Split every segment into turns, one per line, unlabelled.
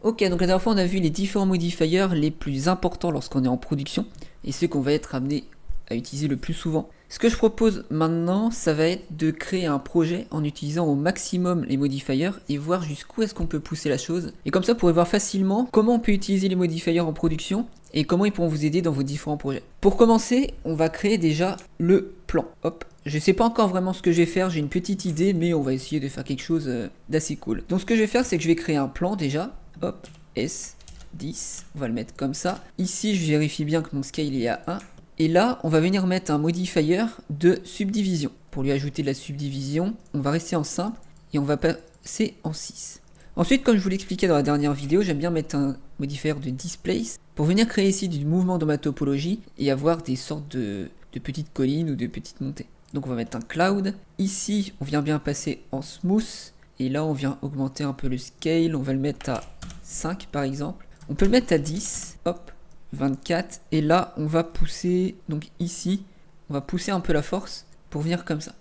Ok, donc la dernière fois on a vu les différents modifiers les plus importants lorsqu'on est en production et ceux qu'on va être amené à utiliser le plus souvent. Ce que je propose maintenant, ça va être de créer un projet en utilisant au maximum les modifiers et voir jusqu'où est-ce qu'on peut pousser la chose. Et comme ça, vous pourrez voir facilement comment on peut utiliser les modifiers en production et comment ils pourront vous aider dans vos différents projets. Pour commencer, on va créer déjà le plan. Hop, je sais pas encore vraiment ce que je vais faire, j'ai une petite idée, mais on va essayer de faire quelque chose d'assez cool. Donc ce que je vais faire, c'est que je vais créer un plan déjà. Hop, S10, on va le mettre comme ça. Ici, je vérifie bien que mon scale est à 1. Et là, on va venir mettre un modifier de subdivision. Pour lui ajouter de la subdivision, on va rester en simple et on va passer en 6. Ensuite, comme je vous l'expliquais dans la dernière vidéo, j'aime bien mettre un modifier de displace pour venir créer ici du mouvement dans ma topologie et avoir des sortes de petites collines ou de petites montées. Donc on va mettre un cloud. Ici, on vient bien passer en smooth. Et là, on vient augmenter un peu le scale. On va le mettre à 5 par exemple. On peut le mettre à 10. Hop. 24, et là on va pousser, donc ici on va pousser un peu la force pour venir comme ça.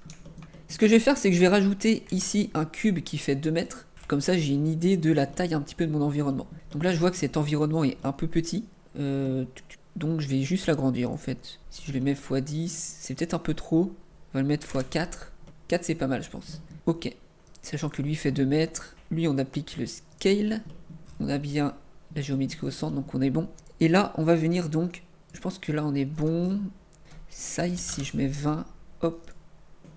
Ce que je vais faire, c'est que je vais rajouter ici un cube qui fait 2 mètres, comme ça j'ai une idée de la taille un petit peu de mon environnement. Donc là je vois que cet environnement est un peu petit, donc je vais juste l'agrandir en fait. Si je le mets x10, c'est peut-être un peu trop, on va le mettre x4, 4 c'est pas mal je pense. Ok, sachant que lui fait 2 mètres, lui on applique le scale, on a bien la géométrie au centre, donc on est bon. Et là, on va venir donc, je pense que là on est bon. Ça ici, je mets 20, hop.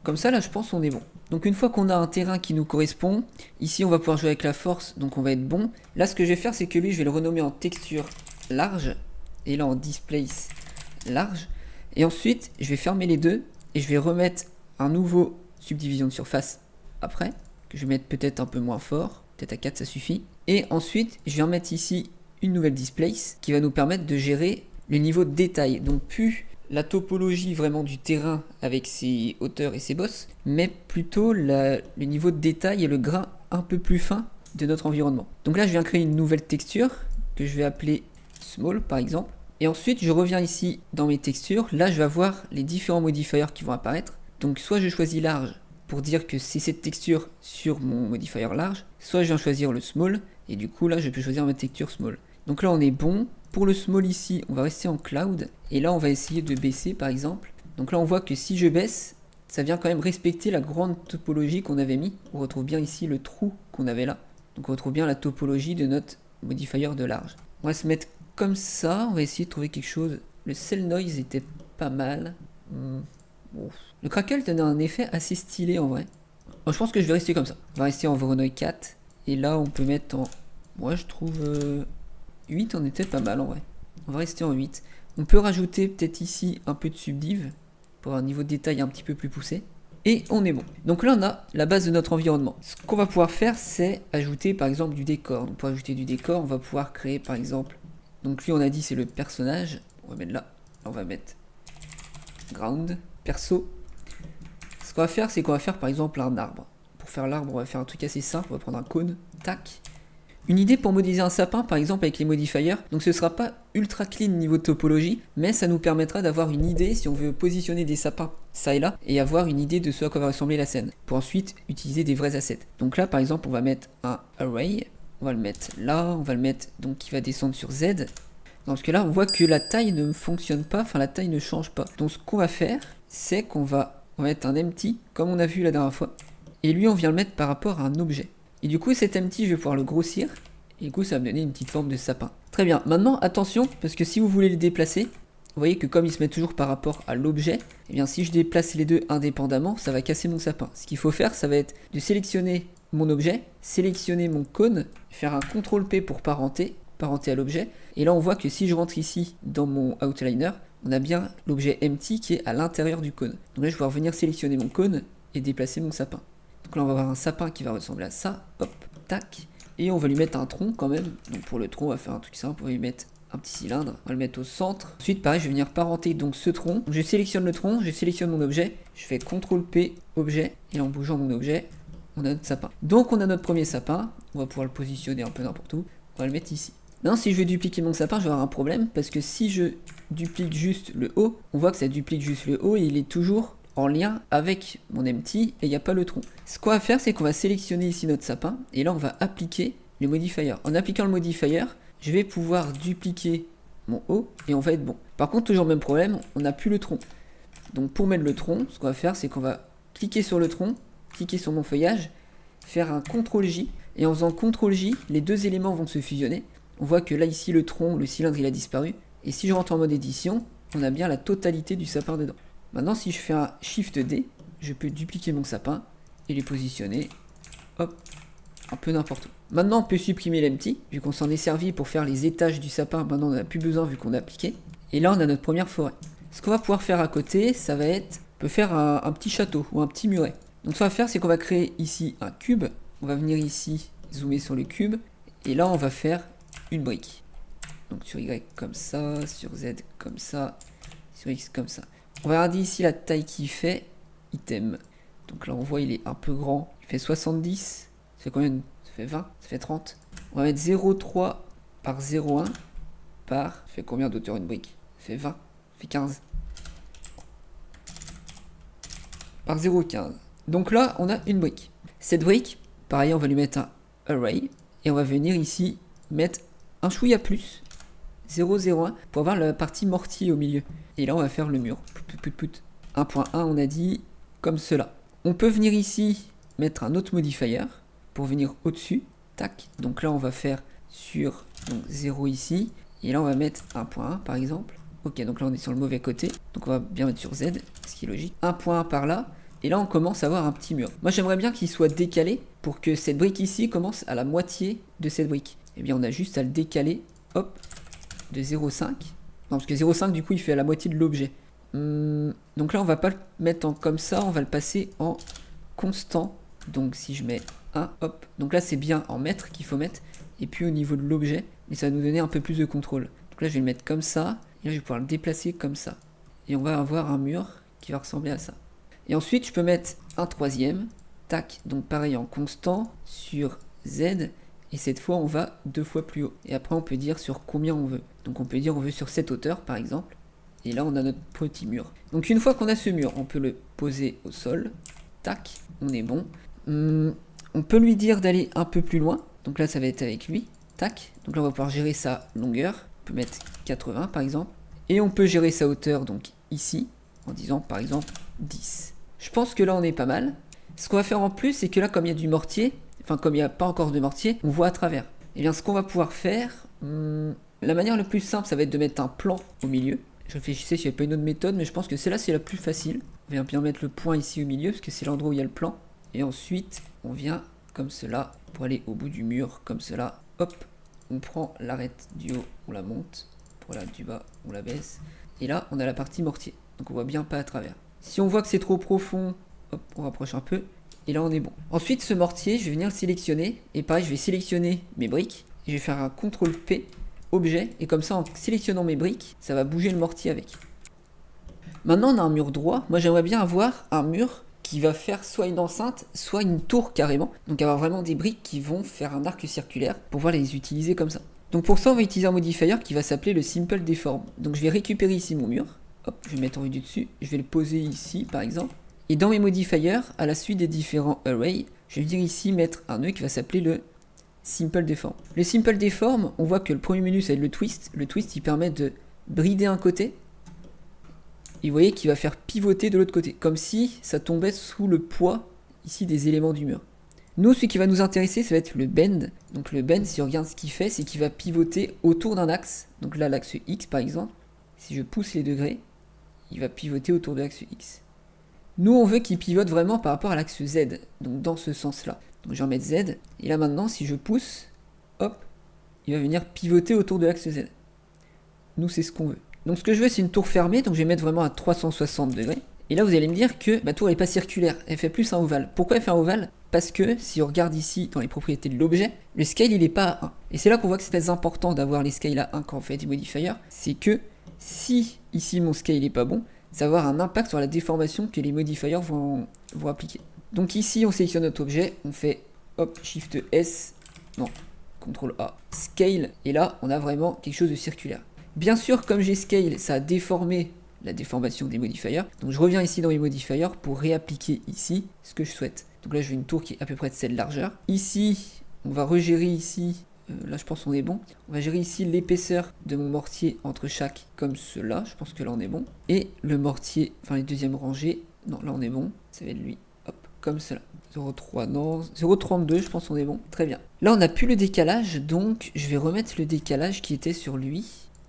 Comme ça, là, je pense qu'on est bon. Donc une fois qu'on a un terrain qui nous correspond, ici on va pouvoir jouer avec la force, donc on va être bon. Là, ce que je vais faire, c'est que lui, je vais le renommer en texture large. Et là, en displace large. Et ensuite, je vais fermer les deux. Et je vais remettre un nouveau subdivision de surface après. Que je vais mettre peut-être un peu moins fort. Peut-être à 4, ça suffit. Et ensuite, je vais remettre ici une nouvelle displace qui va nous permettre de gérer le niveau de détail. Donc plus la topologie vraiment du terrain avec ses hauteurs et ses bosses, mais plutôt le niveau de détail et le grain un peu plus fin de notre environnement. Donc là je viens créer une nouvelle texture que je vais appeler small par exemple. Et ensuite je reviens ici dans mes textures. Là je vais avoir les différents modifiers qui vont apparaître. Donc soit je choisis large pour dire que c'est cette texture sur mon modifier large, soit je viens choisir le small et du coup là je peux choisir ma texture small. Donc là on est bon. Pour le small ici, on va rester en cloud. Et là on va essayer de baisser par exemple. Donc là on voit que si je baisse, ça vient quand même respecter la grande topologie qu'on avait mis. On retrouve bien ici le trou qu'on avait là. Donc on retrouve bien la topologie de notre modifier de large. On va se mettre comme ça, on va essayer de trouver quelque chose. Le cell noise était pas mal. Bon. Le crackle donnait un effet assez stylé en vrai. Bon, je pense que je vais rester comme ça. On va rester en Voronoi 4. Et là on peut mettre en... Moi je trouve... 8 on était pas mal en vrai. On va rester en 8. On peut rajouter peut-être ici un peu de subdiv pour un niveau de détail un petit peu plus poussé. Et on est bon. Donc là on a la base de notre environnement. Ce qu'on va pouvoir faire c'est ajouter par exemple du décor. Donc pour ajouter du décor on va pouvoir créer par exemple. Donc lui on a dit c'est le personnage. On va mettre là. On va mettre ground, perso. Ce qu'on va faire c'est qu'on va faire par exemple un arbre. Pour faire l'arbre on va faire un truc assez simple. On va prendre un cône. Tac. Une idée pour modéliser un sapin par exemple avec les modifiers, donc ce sera pas ultra clean niveau de topologie, mais ça nous permettra d'avoir une idée si on veut positionner des sapins ça et là, et avoir une idée de ce à quoi va ressembler la scène, pour ensuite utiliser des vrais assets. Donc là par exemple on va mettre un array, on va le mettre là, on va le mettre donc qui va descendre sur Z. Dans ce cas là on voit que la taille ne fonctionne pas, enfin la taille ne change pas. Donc ce qu'on va faire, c'est qu'on va mettre un empty, comme on a vu la dernière fois, et lui on vient le mettre par rapport à un objet. Et du coup cet empty je vais pouvoir le grossir. Et du coup ça va me donner une petite forme de sapin. Très bien, maintenant attention, parce que si vous voulez le déplacer, vous voyez que comme il se met toujours par rapport à l'objet, et bien si je déplace les deux indépendamment, ça va casser mon sapin. Ce qu'il faut faire, ça va être de sélectionner mon objet, sélectionner mon cône, faire un CTRL P pour parenter à l'objet. Et là on voit que si je rentre ici dans mon outliner, on a bien l'objet empty qui est à l'intérieur du cône. Donc là je vais pouvoir venir sélectionner mon cône et déplacer mon sapin. Donc là on va avoir un sapin qui va ressembler à ça, hop, tac, et on va lui mettre un tronc quand même. Donc pour le tronc on va faire un truc simple, on va lui mettre un petit cylindre, on va le mettre au centre. Ensuite pareil je vais venir parenter donc ce tronc, donc, je sélectionne le tronc, je sélectionne mon objet, je fais CTRL P, objet, et en bougeant mon objet, on a notre sapin. Donc on a notre premier sapin, on va pouvoir le positionner un peu n'importe où, on va le mettre ici. Maintenant si je veux dupliquer mon sapin je vais avoir un problème, parce que si je duplique juste le haut, on voit que ça duplique juste le haut et il est toujours en lien avec mon empty et il n'y a pas le tronc. Ce qu'on va faire c'est qu'on va sélectionner ici notre sapin et là on va appliquer le modifier. En appliquant le modifier, je vais pouvoir dupliquer mon haut et on va être bon. Par contre, toujours le même problème, on n'a plus le tronc. Donc pour mettre le tronc, ce qu'on va faire, c'est qu'on va cliquer sur le tronc, cliquer sur mon feuillage, faire un CTRL-J, et en faisant CTRL-J, les deux éléments vont se fusionner. On voit que là, ici, le tronc, le cylindre, il a disparu. Et si je rentre en mode édition, on a bien la totalité du sapin dedans. Maintenant, si je fais un Shift-D, je peux dupliquer mon sapin et les positionner, hop, un peu n'importe où. Maintenant, on peut supprimer l'empty, vu qu'on s'en est servi pour faire les étages du sapin. Maintenant, on n'en a plus besoin vu qu'on a appliqué. Et là, on a notre première forêt. Ce qu'on va pouvoir faire à côté, ça va être, on peut faire un petit château ou un petit muret. Donc, ce qu'on va faire, c'est qu'on va créer ici un cube. On va venir ici, zoomer sur le cube. Et là, on va faire une brique. Donc, sur Y comme ça, sur Z comme ça, sur X comme ça. On va regarder ici la taille qu'il fait, item. Donc là, on voit, il est un peu grand. Il fait 70. Ça fait combien? Ça fait 20, ça fait 30. On va mettre 0,3 par 0,1 par... Ça fait combien d'auteur une brique? Ça fait 20, ça fait 15. Par 0,15. Donc là, on a une brique. Cette brique, pareil, on va lui mettre un array. Et on va venir ici mettre un chouïa plus. 0,01 pour avoir la partie mortier au milieu. Et là, on va faire le mur. 1.1, on a dit comme cela. On peut venir ici mettre un autre modifier pour venir au-dessus. Tac. Donc là, on va faire sur donc, 0 ici. Et là, on va mettre 1.1 par exemple. Ok, donc là, on est sur le mauvais côté. Donc on va bien mettre sur Z, ce qui est logique. 1.1 par là. Et là, on commence à avoir un petit mur. Moi, j'aimerais bien qu'il soit décalé pour que cette brique ici commence à la moitié de cette brique. Eh bien, on a juste à le décaler. Hop. De 0,5. Non, parce que 0,5 du coup il fait à la moitié de l'objet. Donc là on va pas le mettre en comme ça, on va le passer en constant. Donc si je mets 1, hop. Donc là c'est bien en mètres qu'il faut mettre. Et puis au niveau de l'objet, et ça va nous donner un peu plus de contrôle. Donc là je vais le mettre comme ça. Et là je vais pouvoir le déplacer comme ça. Et on va avoir un mur qui va ressembler à ça. Et ensuite je peux mettre un troisième. Tac. Donc pareil en constant sur Z. Et cette fois, on va 2 fois plus haut. Et après, on peut dire sur combien on veut. Donc on peut dire on veut sur cette hauteur, par exemple. Et là, on a notre petit mur. Donc une fois qu'on a ce mur, on peut le poser au sol. Tac, on est bon. On peut lui dire d'aller un peu plus loin. Donc là, ça va être avec lui. Tac. Donc là, on va pouvoir gérer sa longueur. On peut mettre 80, par exemple. Et on peut gérer sa hauteur, donc ici, en disant, par exemple, 10. Je pense que là, on est pas mal. Ce qu'on va faire en plus, c'est que là, comme il y a du mortier... Enfin, comme il n'y a pas encore de mortier, on voit à travers. Et bien, ce qu'on va pouvoir faire, la manière la plus simple, ça va être de mettre un plan au milieu. Je réfléchissais s'il n'y avait pas une autre méthode, mais je pense que celle-là, c'est la plus facile. On vient bien mettre le point ici au milieu, parce que c'est l'endroit où il y a le plan. Et ensuite, on vient comme cela, pour aller au bout du mur, comme cela. Hop, on prend l'arête du haut, on la monte. Pour la du bas, on la baisse. Et là, on a la partie mortier. Donc on voit bien pas à travers. Si on voit que c'est trop profond, hop, on rapproche un peu. Et là on est bon. Ensuite ce mortier, je vais venir le sélectionner. Et pareil, je vais sélectionner mes briques. Et je vais faire un CTRL P, objet. Et comme ça, en sélectionnant mes briques, ça va bouger le mortier avec. Maintenant on a un mur droit. Moi j'aimerais bien avoir un mur qui va faire soit une enceinte, soit une tour carrément. Donc avoir vraiment des briques qui vont faire un arc circulaire pour pouvoir les utiliser comme ça. Donc pour ça on va utiliser un modifier qui va s'appeler le Simple Deform. Donc je vais récupérer ici mon mur. Hop, je vais mettre en vue du dessus. Je vais le poser ici par exemple. Et dans mes modifiers, à la suite des différents arrays, je vais venir ici mettre un nœud qui va s'appeler le Simple Deform. Le Simple Deform, on voit que le premier menu c'est le twist. Le twist il permet de brider un côté. Et vous voyez qu'il va faire pivoter de l'autre côté. Comme si ça tombait sous le poids ici des éléments du mur. Nous, ce qui va nous intéresser, ça va être le bend. Donc le bend, si on regarde ce qu'il fait, c'est qu'il va pivoter autour d'un axe. Donc là, l'axe X par exemple. Si je pousse les degrés, il va pivoter autour de l'axe X. Nous, on veut qu'il pivote vraiment par rapport à l'axe Z, donc dans ce sens-là. Donc je vais en mettre Z, et là maintenant, si je pousse, hop, il va venir pivoter autour de l'axe Z. Nous, c'est ce qu'on veut. Donc ce que je veux, c'est une tour fermée, donc je vais mettre vraiment à 360 degrés. Et là, vous allez me dire que ma tour n'est pas circulaire, elle fait plus un ovale. Pourquoi elle fait un ovale? Parce que, si on regarde ici, dans les propriétés de l'objet, le scale, il n'est pas à 1. Et c'est là qu'on voit que c'est très important d'avoir les scales à 1 quand on fait des modifiers. C'est que, si ici mon scale n'est pas bon, ça va avoir un impact sur la déformation que les modifiers vont appliquer. Donc ici, on sélectionne notre objet, on fait hop, Shift S, non, CTRL A, Scale, et là, on a vraiment quelque chose de circulaire. Bien sûr, comme j'ai Scale, ça a déformé la déformation des modifiers. Donc je reviens ici dans les modifiers pour réappliquer ici ce que je souhaite. Donc là, je veux une tour qui est à peu près de cette largeur. Ici, on va regérer ici, là je pense qu'on est bon. On va gérer ici l'épaisseur de mon mortier entre chaque, comme cela, je pense que là on est bon. Et le mortier, enfin les deuxièmes rangées, non là on est bon, ça va être lui, hop, comme cela. 0,3, non, 0,32, je pense qu'on est bon, très bien. Là on n'a plus le décalage, donc je vais remettre le décalage qui était sur lui,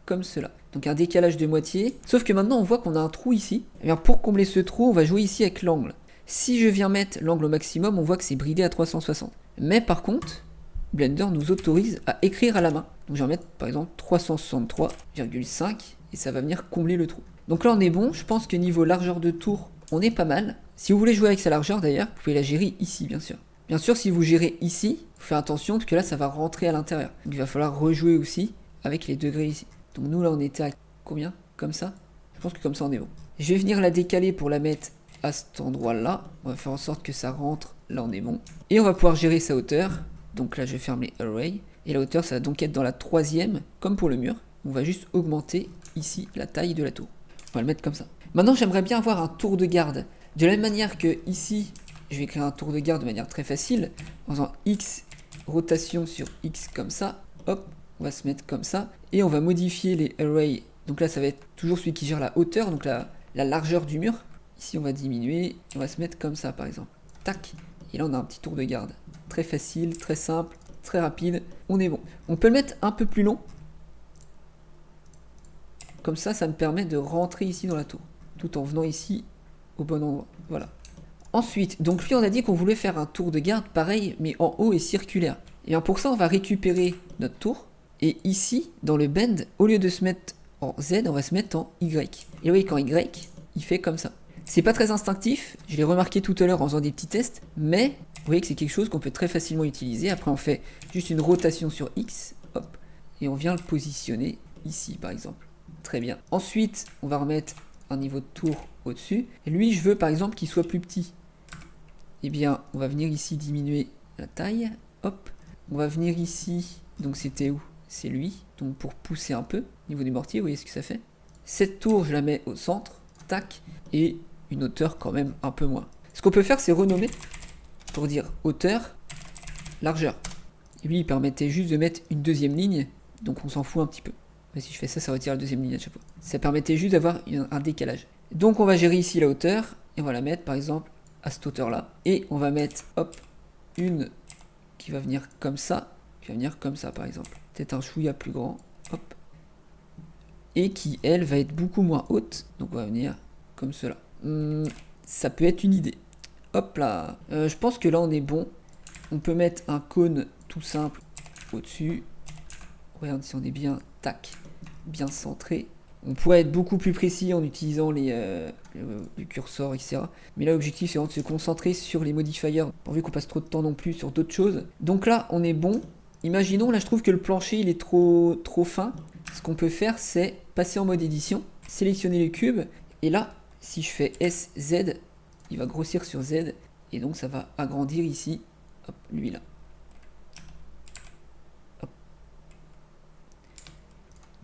comme cela. Donc un décalage de moitié, sauf que maintenant on voit qu'on a un trou ici. Et bien pour combler ce trou, on va jouer ici avec l'angle. Si je viens mettre l'angle au maximum, on voit que c'est bridé à 360. Mais par contre, Blender nous autorise à écrire à la main. Donc je vais mettre par exemple 363,5 et ça va venir combler le trou. Donc là on est bon, je pense que niveau largeur de tour, on est pas mal. Si vous voulez jouer avec sa largeur d'ailleurs, vous pouvez la gérer ici bien sûr. Bien sûr si vous gérez ici, vous faites attention parce que là ça va rentrer à l'intérieur. Donc il va falloir rejouer aussi avec les degrés ici. Donc nous là on était à combien? Comme ça? Je pense que comme ça on est bon. Je vais venir la décaler pour la mettre à cet endroit là, on va faire en sorte que ça rentre, là on est bon. Et on va pouvoir gérer sa hauteur, donc là je ferme les arrays, et la hauteur ça va donc être dans la troisième, comme pour le mur. On va juste augmenter ici la taille de la tour. On va le mettre comme ça. Maintenant j'aimerais bien avoir un tour de garde, de la même manière que ici, je vais créer un tour de garde de manière très facile, en faisant X rotation sur X comme ça, hop, on va se mettre comme ça, et on va modifier les arrays, donc là ça va être toujours celui qui gère la hauteur, donc la largeur du mur. Ici on va diminuer, on va se mettre comme ça par exemple. Tac. Et là on a un petit tour de garde. Très facile, très simple, très rapide. On est bon. On peut le mettre un peu plus long. Comme ça, ça me permet de rentrer ici dans la tour. Tout en venant ici au bon endroit. Voilà. Ensuite, donc lui on a dit qu'on voulait faire un tour de garde pareil, mais en haut et circulaire. Et bien pour ça on va récupérer notre tour. Et ici, dans le bend, au lieu de se mettre en Z, on va se mettre en Y. Et vous voyez qu'en Y, il fait comme ça. C'est pas très instinctif, je l'ai remarqué tout à l'heure en faisant des petits tests, mais vous voyez que c'est quelque chose qu'on peut très facilement utiliser. Après on fait juste une rotation sur X, hop, et on vient le positionner ici par exemple. Très bien. Ensuite, on va remettre un niveau de tour au-dessus. Et lui, je veux par exemple qu'il soit plus petit. Eh bien, on va venir ici diminuer la taille, hop. On va venir ici, donc c'était où? C'est lui, donc pour pousser un peu, au niveau des mortiers, vous voyez ce que ça fait. Cette tour, je la mets au centre, tac, et une hauteur quand même un peu moins. Ce qu'on peut faire, c'est renommer pour dire hauteur, largeur. Et lui, il permettait juste de mettre une deuxième ligne, donc on s'en fout un petit peu. Mais si je fais ça, ça retire la deuxième ligne à chaque fois. Ça permettait juste d'avoir un décalage. Donc on va gérer ici la hauteur, et on va la mettre par exemple à cette hauteur-là. Et on va mettre, hop, une qui va venir comme ça, qui va venir comme ça par exemple. Peut-être un chouïa plus grand, hop. Et qui, elle, va être beaucoup moins haute, donc on va venir comme cela. Ça peut être une idée. Hop là. Je pense que là on est bon. On peut mettre un cône tout simple au-dessus. Regarde si on est bien, tac, bien centré. On pourrait être beaucoup plus précis en utilisant le curseur, etc. Mais là l'objectif c'est vraiment de se concentrer sur les modifiers, pourvu qu'on passe trop de temps non plus sur d'autres choses. Donc là on est bon. Imaginons, là je trouve que le plancher il est trop fin. Ce qu'on peut faire c'est passer en mode édition, sélectionner le cube, et là si je fais SZ, il va grossir sur Z, et donc ça va agrandir ici, hop, lui là. Hop.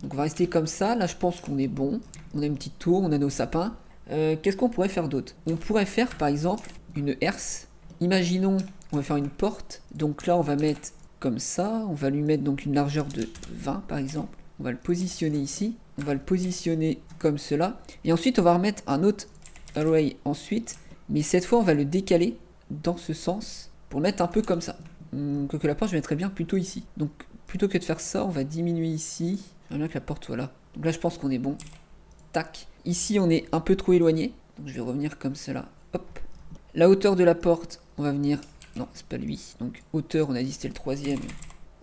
Donc on va rester comme ça, là je pense qu'on est bon, on a une petite tour, on a nos sapins. Qu'est-ce qu'on pourrait faire d'autre? On pourrait faire par exemple une herse, imaginons, on va faire une porte, donc là on va mettre comme ça, on va lui mettre donc une largeur de 20 par exemple, on va le positionner ici, on va le positionner comme cela, et ensuite on va remettre un autre array ensuite, mais cette fois on va le décaler dans ce sens pour le mettre un peu comme ça. Que la porte je mettrais bien plutôt ici. Donc plutôt que de faire ça, on va diminuer ici. J'aimerais bien que la porte soit là. Donc là je pense qu'on est bon. Tac. Ici on est un peu trop éloigné. Donc je vais revenir comme cela. Hop. La hauteur de la porte, on va venir. Non, c'est pas lui. Donc hauteur, on a dit c'était le troisième.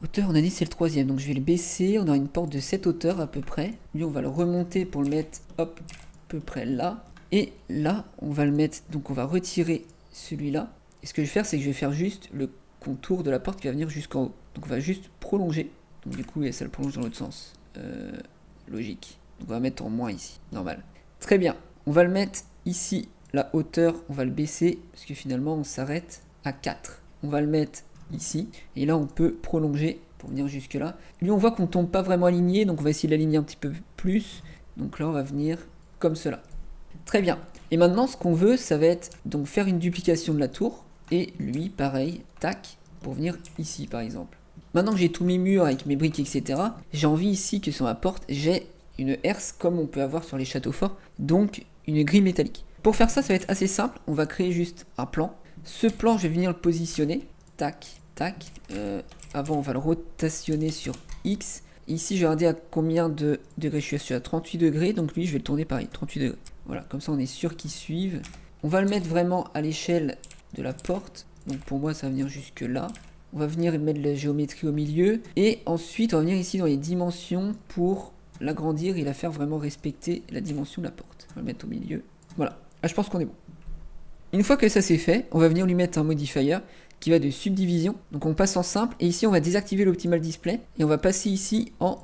Hauteur, on a dit c'est le troisième. Donc je vais le baisser. On a une porte de cette hauteur à peu près. Lui on va le remonter pour le mettre hop, à peu près là. Et là, on va le mettre, donc on va retirer celui-là. Et ce que je vais faire, c'est que je vais faire juste le contour de la porte qui va venir jusqu'en haut. Donc on va juste prolonger. Donc du coup, ça le prolonge dans l'autre sens. Logique. Donc on va mettre en moins ici, normal. Très bien. On va le mettre ici, la hauteur, on va le baisser, parce que finalement, on s'arrête à 4. On va le mettre ici. Et là, on peut prolonger pour venir jusque là. Lui, on voit qu'on ne tombe pas vraiment aligné, donc on va essayer de l'aligner un petit peu plus. Donc là, on va venir comme cela. Très bien. Et maintenant, ce qu'on veut, ça va être donc faire une duplication de la tour. Et lui, pareil, tac, pour venir ici par exemple. Maintenant que j'ai tous mes murs avec mes briques, etc., j'ai envie ici que sur ma porte, j'ai une herse comme on peut avoir sur les châteaux forts, donc une grille métallique. Pour faire ça, ça va être assez simple, on va créer juste un plan. Ce plan, je vais venir le positionner, tac, tac. Avant, on va le rotationner sur X. Ici, je vais regarder à combien de degrés je suis à 38 degrés, donc lui, je vais le tourner pareil, 38 degrés. Voilà, comme ça, on est sûr qu'il suive. On va le mettre vraiment à l'échelle de la porte, donc pour moi, ça va venir jusque là. On va venir mettre la géométrie au milieu, et ensuite, on va venir ici dans les dimensions pour l'agrandir et la faire vraiment respecter la dimension de la porte. On va le mettre au milieu. Voilà, là, je pense qu'on est bon. Une fois que ça c'est fait, on va venir lui mettre un modifier qui va de subdivision. Donc on passe en simple et ici on va désactiver l'optimal display et on va passer ici en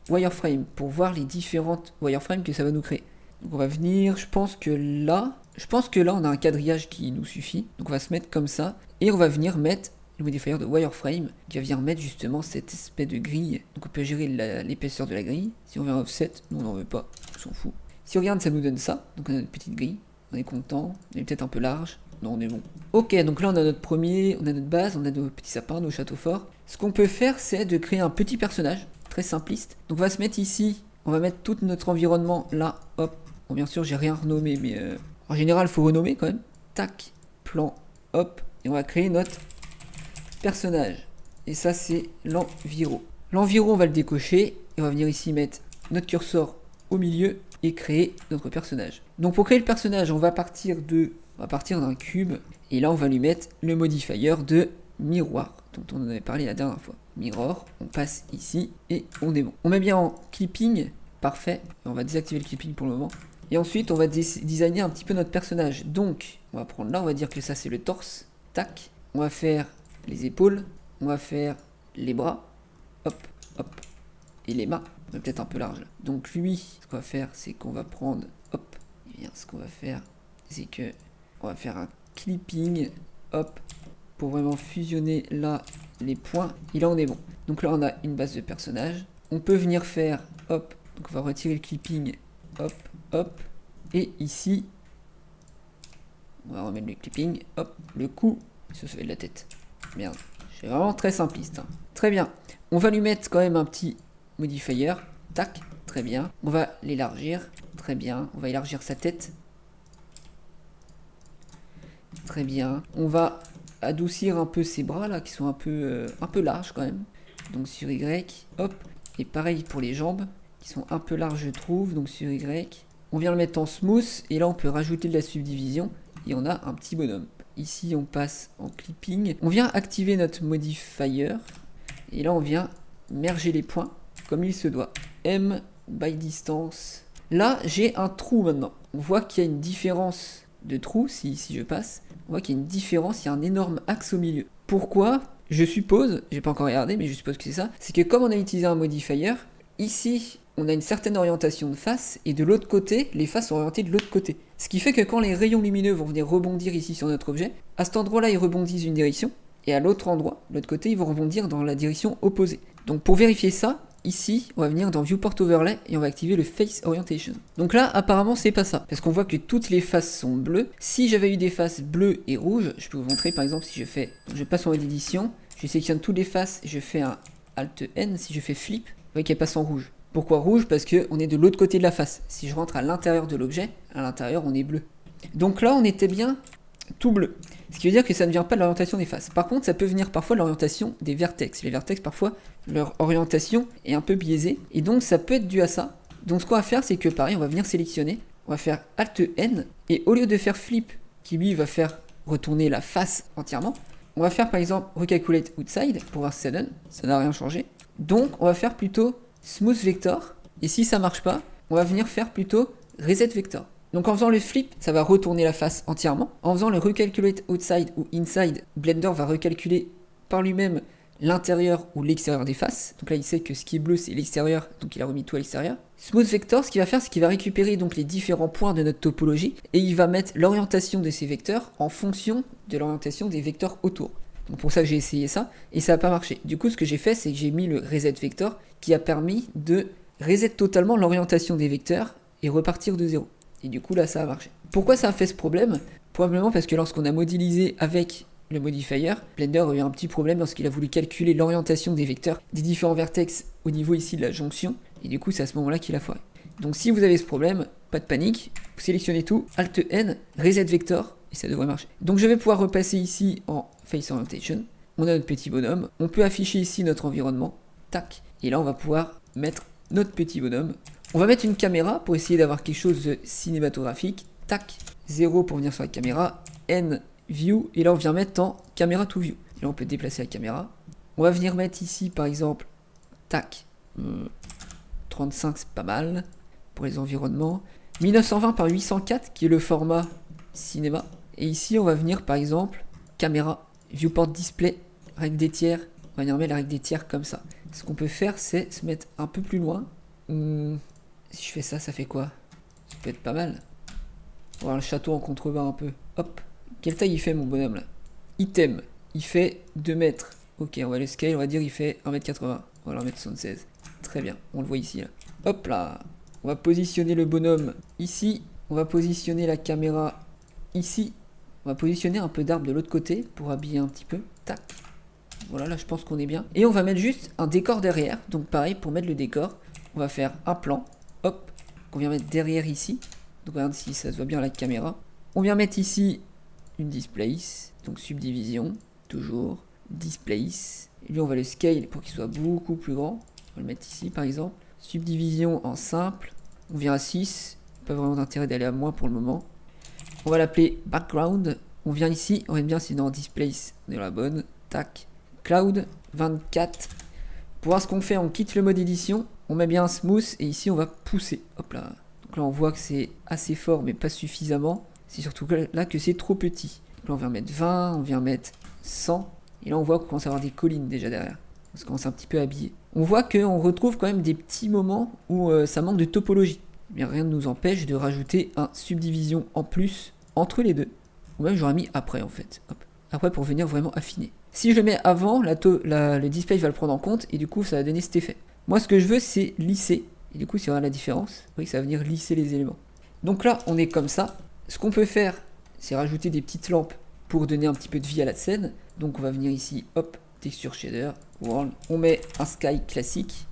wireframe pour voir les différentes wireframes que ça va nous créer. Donc on va venir, je pense que là on a un quadrillage qui nous suffit. Donc on va se mettre comme ça et on va venir mettre le modifier de wireframe qui va venir mettre justement cette espèce de grille. Donc on peut gérer l'épaisseur de la grille. Si on veut un offset, nous on n'en veut pas, on s'en fout. Si on regarde, ça nous donne ça. Donc on a une petite grille. On est content, on est peut-être un peu large. Non, on est bon. Ok, donc là on a notre premier, on a notre base, on a nos petits sapins, nos châteaux forts. Ce qu'on peut faire, c'est de créer un petit personnage, très simpliste. Donc on va se mettre ici, on va mettre tout notre environnement là, hop. Bon, bien sûr, j'ai rien renommé, mais en général, il faut renommer quand même. Tac, plan, hop. Et on va créer notre personnage. Et ça, c'est l'environ. L'environ, on va le décocher. Et on va venir ici mettre notre curseur au milieu et créer notre personnage. Donc pour créer le personnage, on va partir d'un cube et là on va lui mettre le modifier de miroir dont on en avait parlé la dernière fois. Mirror, on passe ici et on est bon. On met bien en clipping, parfait. Et on va désactiver le clipping pour le moment. Et ensuite on va designer un petit peu notre personnage. Donc on va prendre là, on va dire que ça c'est le torse. Tac. On va faire les épaules, on va faire les bras, hop, hop, et les mains. Peut-être un peu large là. Donc lui, ce qu'on va faire, c'est qu'on va prendre, hop, et bien ce qu'on va faire, c'est que on va faire un clipping, hop, pour vraiment fusionner là les points, et là on est bon. Donc là on a une base de personnage, on peut venir faire, hop, donc on va retirer le clipping, hop, hop, et ici, on va remettre le clipping, hop, le cou, se sauver de la tête. Merde, c'est vraiment très simpliste. Hein. Très bien, on va lui mettre quand même un petit modifier, tac, très bien. On va l'élargir, très bien. On va élargir sa tête. Très bien. On va adoucir un peu ses bras là, qui sont un peu larges quand même. Donc sur Y, hop. Et pareil pour les jambes, qui sont un peu larges je trouve, donc sur Y. On vient le mettre en smooth, et là on peut rajouter de la subdivision, et on a un petit bonhomme. Ici on passe en clipping. On vient activer notre modifier, et là on vient merger les points. Comme il se doit. M by distance. Là, j'ai un trou maintenant. On voit qu'il y a une différence de trou, si je passe. On voit qu'il y a une différence, il y a un énorme axe au milieu. Pourquoi? Je suppose, j'ai pas encore regardé, mais je suppose que c'est ça. C'est que comme on a utilisé un modifier, ici, on a une certaine orientation de face, et de l'autre côté, les faces sont orientées de l'autre côté. Ce qui fait que quand les rayons lumineux vont venir rebondir ici sur notre objet, à cet endroit-là, ils rebondissent d'une direction, et à l'autre endroit, de l'autre côté, ils vont rebondir dans la direction opposée. Donc pour vérifier ça, ici, on va venir dans Viewport Overlay et on va activer le Face Orientation. Donc là, apparemment, c'est pas ça. Parce qu'on voit que toutes les faces sont bleues. Si j'avais eu des faces bleues et rouges, je peux vous montrer, par exemple, si je passe en mode édition, je sélectionne toutes les faces et je fais un Alt N. Si je fais Flip, vous voyez qu'elle passe en rouge. Pourquoi rouge? Parce qu'on est de l'autre côté de la face. Si je rentre à l'intérieur de l'objet, à l'intérieur, on est bleu. Donc là, on était bien tout bleu. Ce qui veut dire que ça ne vient pas de l'orientation des faces. Par contre, ça peut venir parfois de l'orientation des vertex. Les vertex, parfois, leur orientation est un peu biaisée. Et donc, ça peut être dû à ça. Donc, ce qu'on va faire, c'est que pareil, on va venir sélectionner. On va faire Alt N. Et au lieu de faire Flip, qui lui va faire retourner la face entièrement, on va faire par exemple Recalculate Outside pour voir si ça donne. Ça n'a rien changé. Donc, on va faire plutôt Smooth Vector. Et si ça marche pas, on va venir faire plutôt Reset Vector. Donc en faisant le flip, ça va retourner la face entièrement. En faisant le recalculate outside ou inside, Blender va recalculer par lui-même l'intérieur ou l'extérieur des faces. Donc là, il sait que ce qui est bleu, c'est l'extérieur, donc il a remis tout à l'extérieur. Smooth Vector, ce qu'il va faire, c'est qu'il va récupérer donc les différents points de notre topologie et il va mettre l'orientation de ces vecteurs en fonction de l'orientation des vecteurs autour. Donc pour ça que j'ai essayé ça et ça n'a pas marché. Du coup, ce que j'ai fait, c'est que j'ai mis le Reset Vector qui a permis de reset totalement l'orientation des vecteurs et repartir de zéro. Et du coup, là, ça a marché. Pourquoi ça a fait ce problème? Probablement parce que lorsqu'on a modélisé avec le modifier, Blender a eu un petit problème lorsqu'il a voulu calculer l'orientation des vecteurs des différents vertex au niveau ici de la jonction, et du coup c'est à ce moment-là qu'il a foiré. Donc si vous avez ce problème, pas de panique, vous sélectionnez tout, Alt N, Reset Vector, et ça devrait marcher. Donc je vais pouvoir repasser ici en Face Orientation, on a notre petit bonhomme, on peut afficher ici notre environnement, tac, et là on va pouvoir mettre notre petit bonhomme. On va mettre une caméra pour essayer d'avoir quelque chose de cinématographique, tac, 0 pour venir sur la caméra, N, View, et là on vient mettre en caméra to view. Et là on peut déplacer la caméra. On va venir mettre ici par exemple, tac, 35 c'est pas mal pour les environnements. 1920 par 804 qui est le format cinéma. Et ici on va venir par exemple, caméra, viewport display, règle des tiers. On va venir mettre la règle des tiers comme ça. Ce qu'on peut faire c'est se mettre un peu plus loin. Si je fais ça, ça fait quoi? Ça peut être pas mal. On va voir le château en contrebas un peu. Hop. Quelle taille il fait mon bonhomme là? Item. Il fait 2 mètres. Ok, on va le scale, on va dire il fait 1m80. On va leur mettre 76. Très bien, on le voit ici là. Hop là. On va positionner le bonhomme ici. On va positionner la caméra ici. On va positionner un peu d'arbre de l'autre côté pour habiller un petit peu. Tac. Voilà, là je pense qu'on est bien. Et on va mettre juste un décor derrière. Donc pareil, pour mettre le décor, on va faire un plan. Hop. Qu'on vient mettre derrière ici. Donc regarde si ça se voit bien à la caméra. On vient mettre ici une displace. Donc subdivision. Toujours. Displace. Et lui on va le scale pour qu'il soit beaucoup plus grand. On va le mettre ici par exemple. Subdivision en simple. On vient à 6. Pas vraiment d'intérêt d'aller à moins pour le moment. On va l'appeler background. On vient ici. On aime bien si dans displace on est dans la bonne. Tac. Cloud 24. Pour voir ce qu'on fait, on quitte le mode édition. On met bien un smooth et ici on va pousser. Hop là. Donc là on voit que c'est assez fort mais pas suffisamment. C'est surtout là que c'est trop petit. Donc là on vient mettre 20, on vient mettre 100. Et là on voit qu'on commence à avoir des collines déjà derrière. On se commence un petit peu à habiller. On voit qu'on retrouve quand même des petits moments où ça manque de topologie. Mais rien ne nous empêche de rajouter un subdivision en plus entre les deux. Ou même j'aurais mis après en fait. Hop. Après pour venir vraiment affiner. Si je le mets avant, le display va le prendre en compte et du coup ça va donner cet effet. Moi ce que je veux c'est lisser. Et du coup si on regarde la différence, vous voyez que ça va venir lisser les éléments. Donc là on est comme ça. Ce qu'on peut faire c'est rajouter des petites lampes pour donner un petit peu de vie à la scène. Donc on va venir ici, hop, texture shader, world. On met un sky classique.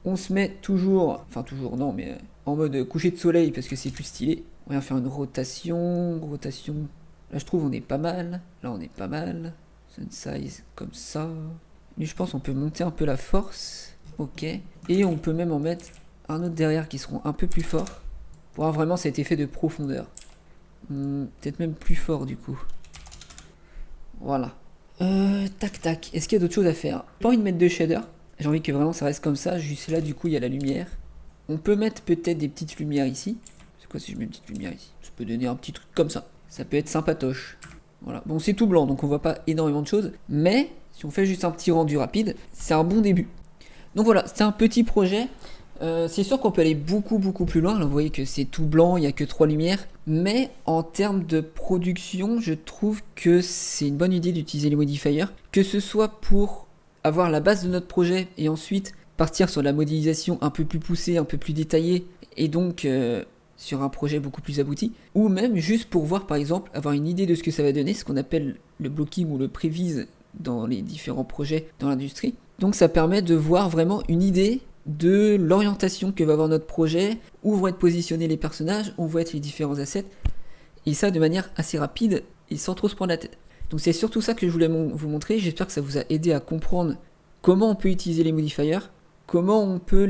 On se met toujours, enfin toujours non mais en mode coucher de soleil parce que c'est plus stylé. On vient faire une rotation. Là je trouve on est pas mal. Là on est pas mal. Sun size comme ça. Mais je pense qu'on peut monter un peu la force. Ok. Et on peut même en mettre un autre derrière qui seront un peu plus forts. Pour avoir vraiment cet effet de profondeur. Peut-être même plus fort du coup. Voilà. Tac tac. Est-ce qu'il y a d'autres choses à faire? J'ai pas envie de mettre de shader. J'ai envie que vraiment ça reste comme ça. Juste là du coup il y a la lumière. On peut mettre peut-être des petites lumières ici. C'est quoi si je mets une petite lumière ici? Ça peut donner un petit truc comme ça. Ça peut être sympatoche. Voilà. Bon, c'est tout blanc, donc on voit pas énormément de choses. Mais, si on fait juste un petit rendu rapide, c'est un bon début. Donc voilà, c'est un petit projet. C'est sûr qu'on peut aller beaucoup plus loin. Là, vous voyez que c'est tout blanc, il n'y a que 3 lumières. Mais en termes de production, je trouve que c'est une bonne idée d'utiliser les modifiers. Que ce soit pour avoir la base de notre projet et ensuite partir sur la modélisation un peu plus poussée, un peu plus détaillée. Et donc... sur un projet beaucoup plus abouti, ou même juste pour voir par exemple, avoir une idée de ce que ça va donner, ce qu'on appelle le blocking ou le prévise dans les différents projets dans l'industrie. Donc ça permet de voir vraiment une idée de l'orientation que va avoir notre projet, où vont être positionnés les personnages, où vont être les différents assets, et ça de manière assez rapide et sans trop se prendre la tête. Donc c'est surtout ça que je voulais vous montrer, j'espère que ça vous a aidé à comprendre comment on peut utiliser les modifiers, comment on peut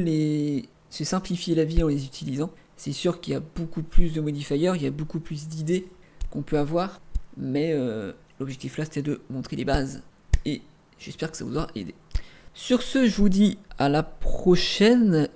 se simplifier la vie en les utilisant. C'est sûr qu'il y a beaucoup plus de modifiers, il y a beaucoup plus d'idées qu'on peut avoir, mais l'objectif là c'était de montrer les bases, et j'espère que ça vous aura aidé. Sur ce, je vous dis à la prochaine,